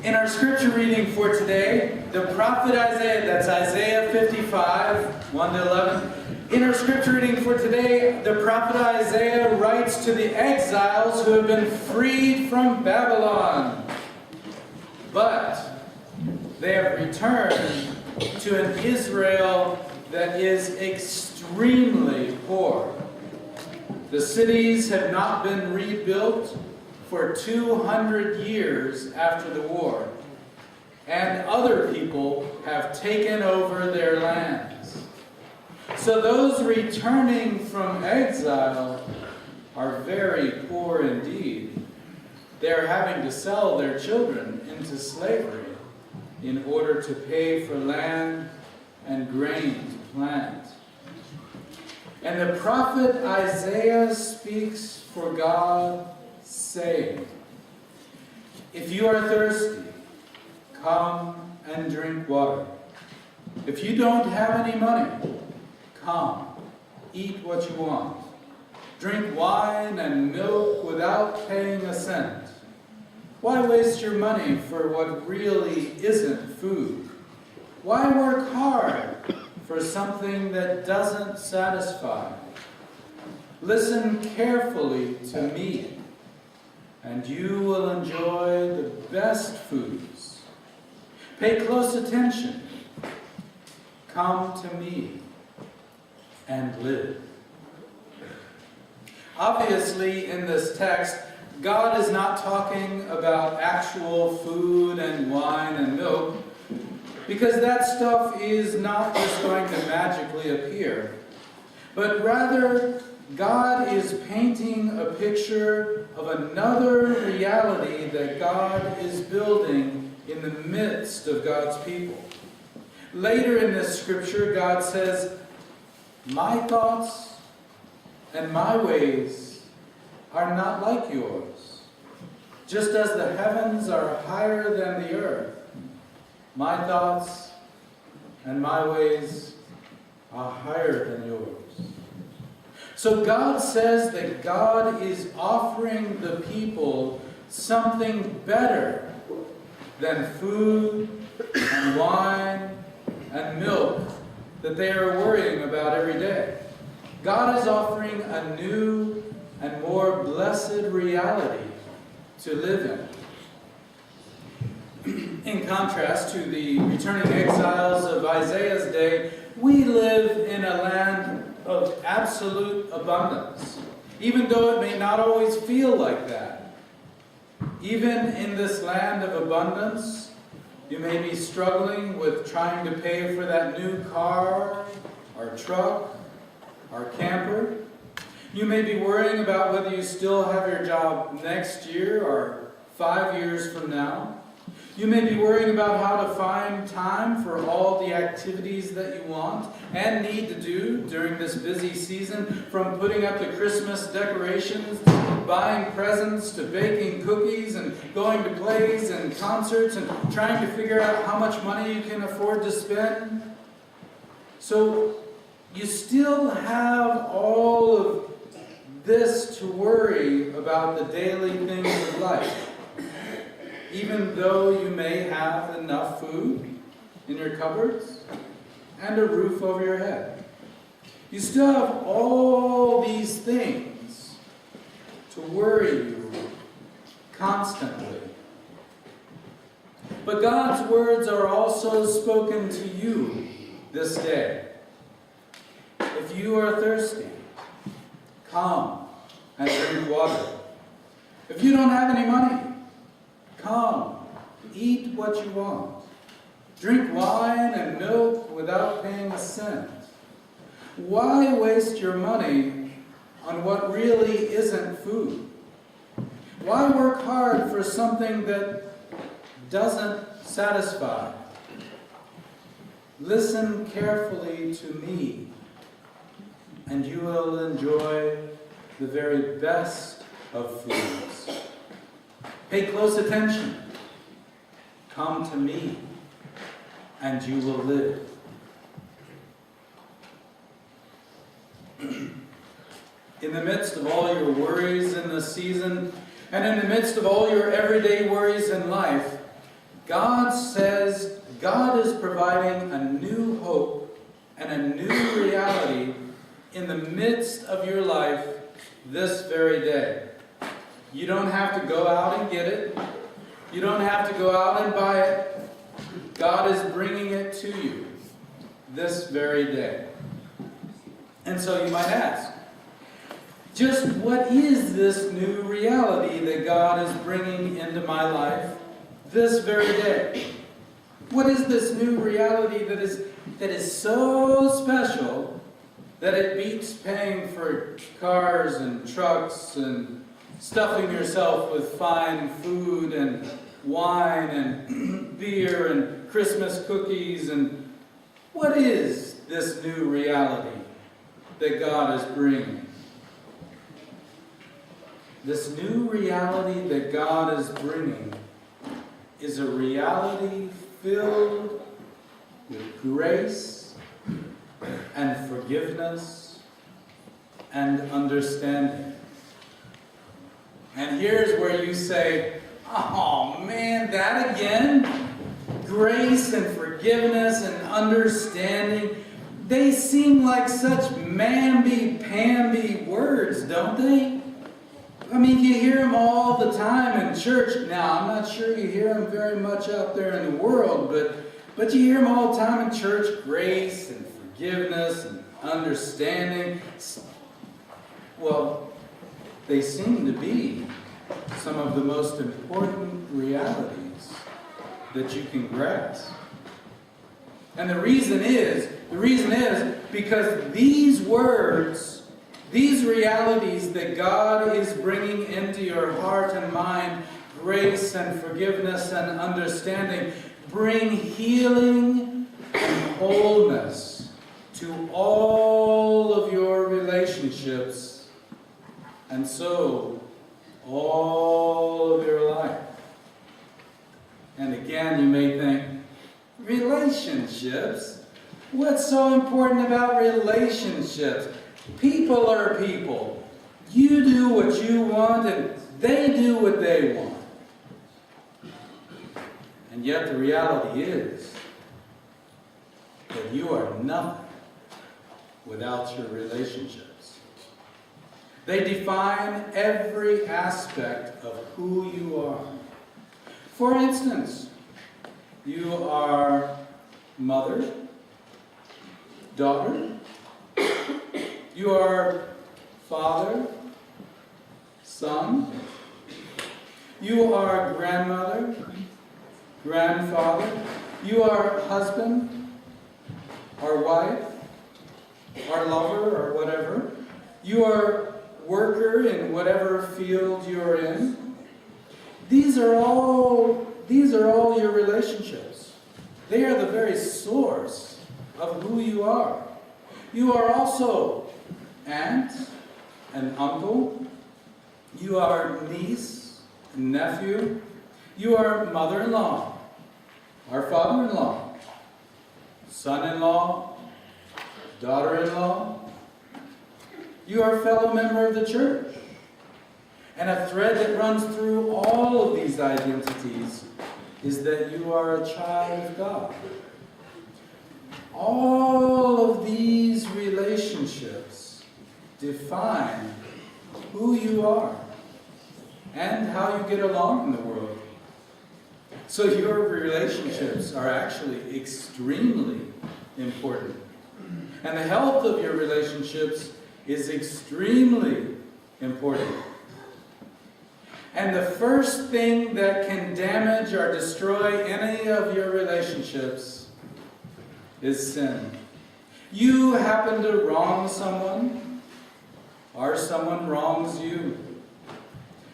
In our scripture reading for today, the prophet Isaiah, that's Isaiah 55, 1 to 11. In our scripture reading for today, the prophet Isaiah writes to the exiles who have been freed from Babylon. But they have returned to an Israel that is extremely poor. The cities have not been rebuilt for 200 years after the war, and other people have taken over their lands. So those returning from exile are very poor indeed. They are having to sell their children into slavery in order to pay for land and grain to plant. And the prophet Isaiah speaks for God, saying, "If you are thirsty, come and drink water. If you don't have any money, come, eat what you want. Drink wine and milk without paying a cent. Why waste your money for what really isn't food? Why work hard for something that doesn't satisfy? Listen carefully to me, and you will enjoy the best foods. Pay close attention. Come to me and live." Obviously, in this text, God is not talking about actual food and wine and milk, because that stuff is not just going to magically appear. But rather, God is painting a picture of another reality that God is building in the midst of God's people. Later in this scripture, God says, "My thoughts and my ways are not like yours. Just as the heavens are higher than the earth, my thoughts and my ways are higher than yours." So God says that God is offering the people something better than food and wine and milk that they are worrying about every day. God is offering a new and more blessed reality to live in. In contrast to the returning exiles of Isaiah's day, we live in a land of absolute abundance, even though it may not always feel like that. Even in this land of abundance, you may be struggling with trying to pay for that new car, or truck, or camper. You may be worrying about whether you still have your job next year or 5 years from now. You may be worrying about how to find time for all the activities that you want and need to do during this busy season, from putting up the Christmas decorations, to buying presents, to baking cookies and going to plays and concerts and trying to figure out how much money you can afford to spend. So you still have all of this to worry about the daily things of life, even though you may have enough food in your cupboards and a roof over your head. You still have all these things to worry you constantly. But God's words are also spoken to you this day. If you are thirsty, come and drink water. If you don't have any money, come, eat what you want. Drink wine and milk without paying a cent. Why waste your money on what really isn't food? Why work hard for something that doesn't satisfy? Listen carefully to me, and you will enjoy the very best of foods. Pay close attention. Come to me, and you will live. In the midst of all your worries in this season, and in the midst of all your everyday worries in life, God says God is providing a new hope and a new reality in the midst of your life this very day. You don't have to go out and get it. You don't have to go out and buy it. God is bringing it to you this very day. And so you might ask, just what is this new reality that God is bringing into my life this very day? What is this new reality that is so special that it beats paying for cars and trucks and stuffing yourself with fine food and wine and beer and Christmas cookies? And what is this new reality that God is bringing? This new reality that God is bringing is a reality filled with grace and forgiveness and understanding. And here's where you say, oh man, that again? Grace and forgiveness and understanding. They seem like such mamby-pamby words, don't they? I mean, you hear them all the time in church. Now, I'm not sure you hear them very much out there in the world, but you hear them all the time in church. Grace and forgiveness and understanding. Well, they seem to be some of the most important realities that you can grasp. And the reason is because these words, these realities that God is bringing into your heart and mind, grace and forgiveness and understanding, bring healing and wholeness to all of your relationships, and so all of your life. And again, you may think, relationships? What's so important about relationships? People are people. You do what you want and they do what they want. And yet the reality is that you are nothing without your relationships. They define every aspect of who you are. For instance, you are mother, daughter, you are father, son, you are grandmother, grandfather, you are husband, or wife, or lover, or whatever. You are worker in whatever field you're in. These are all your relationships. They are the very source of who you are. You are also aunt and uncle. You are niece and nephew. You are mother-in-law, or father-in-law, son-in-law, daughter-in-law. You are a fellow member of the church. And a thread that runs through all of these identities is that you are a child of God. All of these relationships define who you are and how you get along in the world. So your relationships are actually extremely important. And the health of your relationships is extremely important. And the first thing that can damage or destroy any of your relationships is sin. You happen to wrong someone, or someone wrongs you.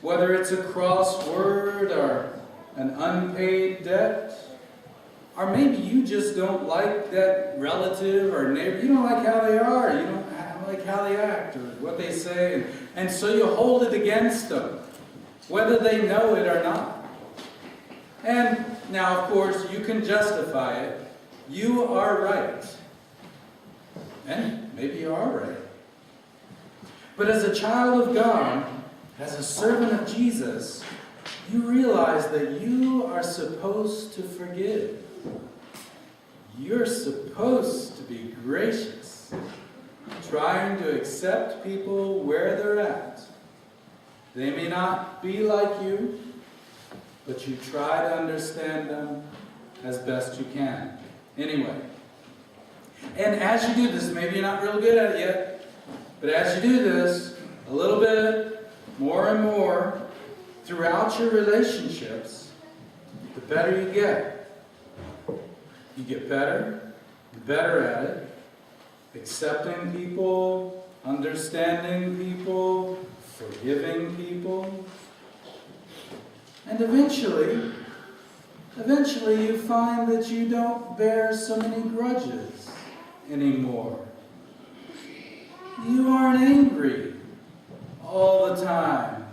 Whether it's a crossword or an unpaid debt, or maybe you just don't like that relative or neighbor. You don't like how they are. You don't like how they act or what they say. And so you hold it against them, whether they know it or not. And now, of course, you can justify it. You are right. And maybe you are right. But as a child of God, as a servant of Jesus, you realize that you are supposed to forgive. You're supposed to be gracious, trying to accept people where they're at. They may not be like you, but you try to understand them as best you can. Anyway, and as you do this, maybe you're not real good at it yet, but as you do this, a little bit, more and more, throughout your relationships, the better you get. You get better and better at it, accepting people, understanding people, forgiving people. And eventually you find that you don't bear so many grudges anymore. You aren't angry all the time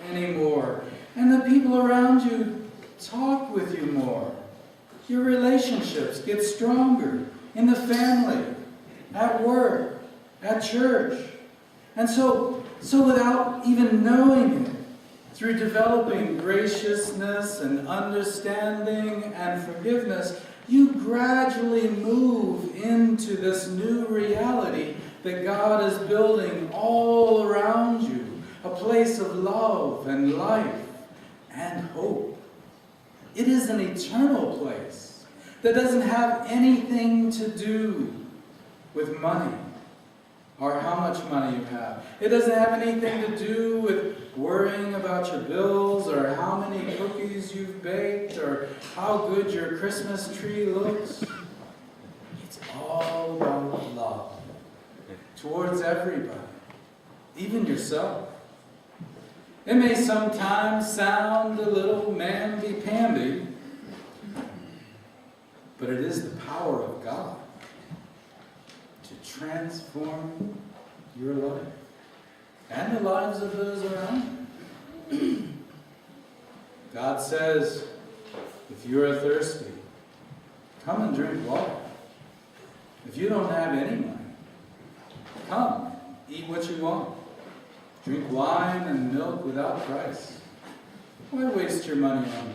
anymore. And the people around you talk with you more. Your relationships get stronger in the family, at work, at church. And so without even knowing it, through developing graciousness and understanding and forgiveness, you gradually move into this new reality that God is building all around you, a place of love and life and hope. It is an eternal place that doesn't have anything to do with money or how much money you have. It doesn't have anything to do with worrying about your bills or how many cookies you've baked or how good your Christmas tree looks. It's all about love towards everybody, even yourself. It may sometimes sound a little mamby-pamby, but it is the power of God to transform your life and the lives of those around you. God says, if you are thirsty, come and drink water. If you don't have any money, come, eat what you want. Drink wine and milk without price. Why waste your money on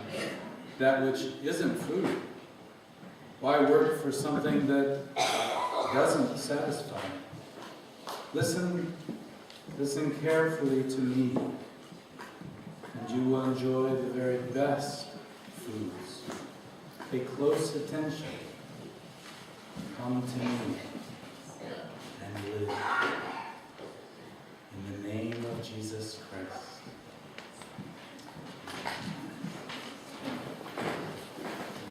that which isn't food? Why work for something that doesn't satisfy? Listen carefully to me, and you will enjoy the very best foods. Pay close attention. Come to me and live. In the name of Jesus Christ.